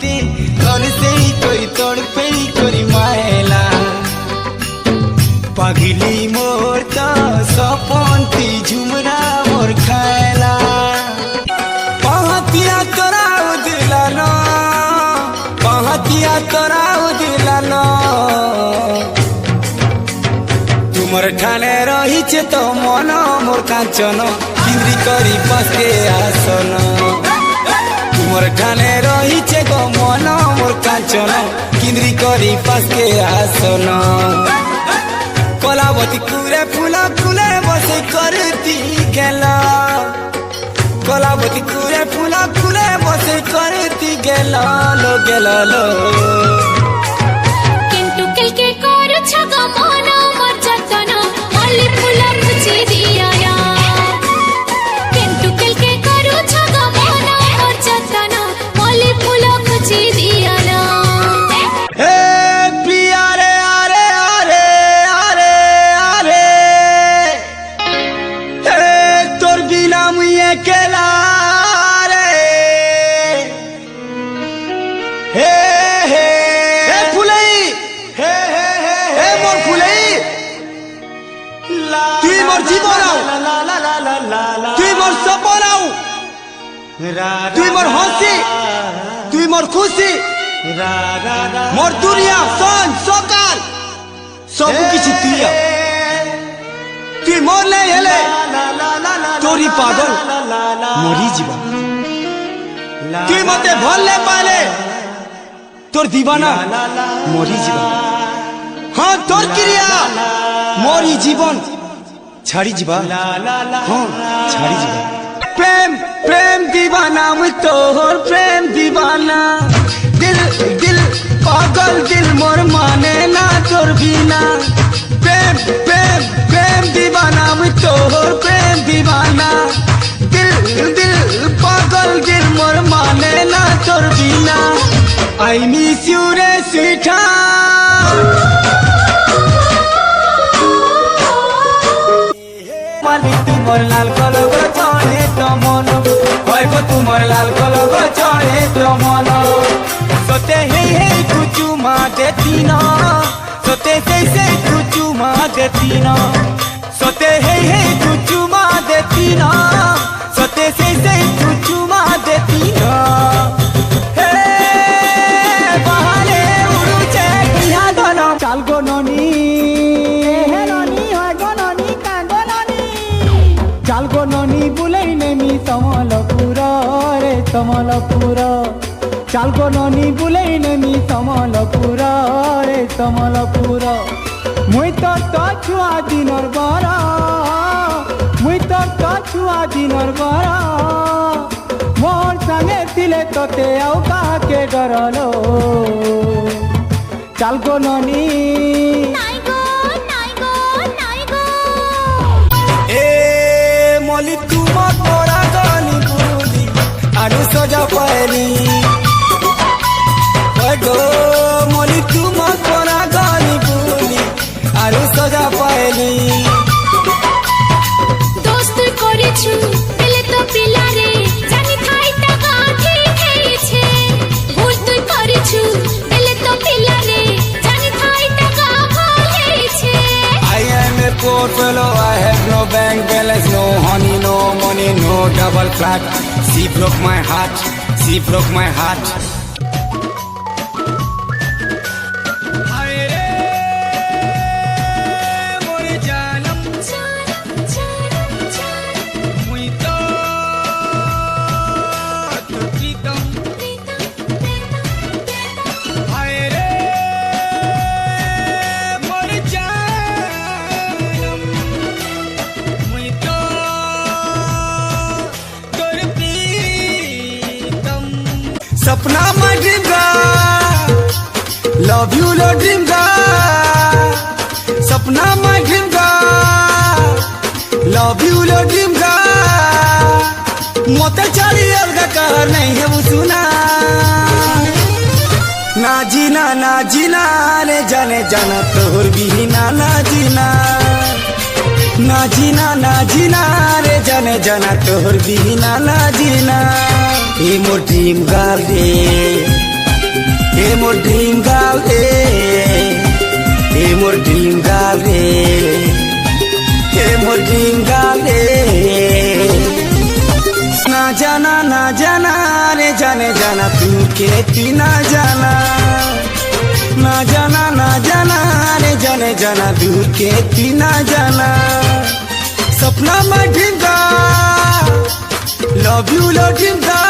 মতে ঘর সেই কই তড়পে করি মায়লা পাগলি মোর তো সপন্তি ঝুমরা মোর খায়লা পাহাতিয়া তোরাও দিলানো পাহাতিয়া তোরাও দিলানো तुमर ठाने रहीचे तो मन मोर कांचन किंद्री करी पासके आसन तुमर ठाने रहीचे गो मन मोर कांचन किंद्री करी पासके आसन कलावती कुरे फूला फूले बसे करती गेला कलावती कुरे फूला फूले बसे करती गेला लो गेला लो किंतु कल के कोर छगा माना मर जतना मल्ली फूला मुझे दिया या किंतु कल के कोर छगा माना मर जतना मल्ली फूला मुझे दिया ना हे प्रिया रे आरे आरे आरे आरे हे तोर बिना मुई अकेला रे हे हे हे फुलई हे हे हे मोर फुलई তুই মোর জীবন তুই মোর সপন তুই মোর হাসি তুই মোর খুশি মোর দুনিয়া সন সকাল সবু কিছু তুই তুই মরলে হেলে তোরি পাগল মরি যা তুই মতে ভরলে পালে তোর দিবানা মরি যা হ্যাঁ তোর ক্রিয়া মরি জীবন ছাড়ি যা হ্যাঁ ছাড়ি যা প্রেম প্রেম दीवाना मुझ तोहर प्रेम दीवाना दिल दिल पागल दिल मोर माने ना तोर बिना प्रेम प्रेम प्रेम दीवाना मुझ तोहर प्रेम दीवाना दिल दिल पागल दिल मोर माने ना तोर बिना आई मिस यू रे स्वीटा मालिक तुमर लाल कलर चढ़े तो मन भाइबो तुमर लाल कलर चढ़े तो मन सोते हे कुचु मा देती ना सोते से कुचु मा देती ना सोते हे कुचु मा देती ना सोते से कुचु मा देती ना हे बहाने उड़ुचे किया दोनो चाल गो ननी हे ननी होय गो ननी का गो ननी चाल गो ननी बुलाई नेमी समलपुर रे समलपुर चाल गो ननी बुलाई नेमी समलपुर रे समलपुर मुई तो छुआ दिनर बरा मुई तो छुआ दिनर बरा मोर संगे तिले तोते आउ काके डरलो चाल गो ननी नाई गो नाई गो नाई गो ए मली तुम तोरा गानी बुली आनु सजा पायली गो मली तुम तोरा गानी बुली आनु सजा पायली दोस्त করেছু দিলে তো পিলা রে জানি খাই তা গাঠি খেয়েছে ভুল তুই করেছু দিলে তো পিলা রে জানি খাই তা গা ভুলেছে I am a poor fellow, I have no bank balance, no honey, no money, no double flat. She broke my heart, she broke my heart. सपना my dream girl, love you low dream girl. सपना my dream girl, love you low dream girl. मोते चाली अलगा कहर नहीं है वो सुना ना जीना रे जाने जाना तोहर बिना ना जीना ना जीना रे जाने जाना तोहर बिना ना जीना ए मोर ड्रीम गर्ल रे मोर ड्रीम गर्ल रे ए मोर ड्रीम गर्ल रे ए मोर ड्रीम गर्ल रे ना जाना रे जाने जाना तू खेती ना जाना ना जाना रे जाने जाना दूर खेती ना जाना सपना में ढींगा लव यू ढींगा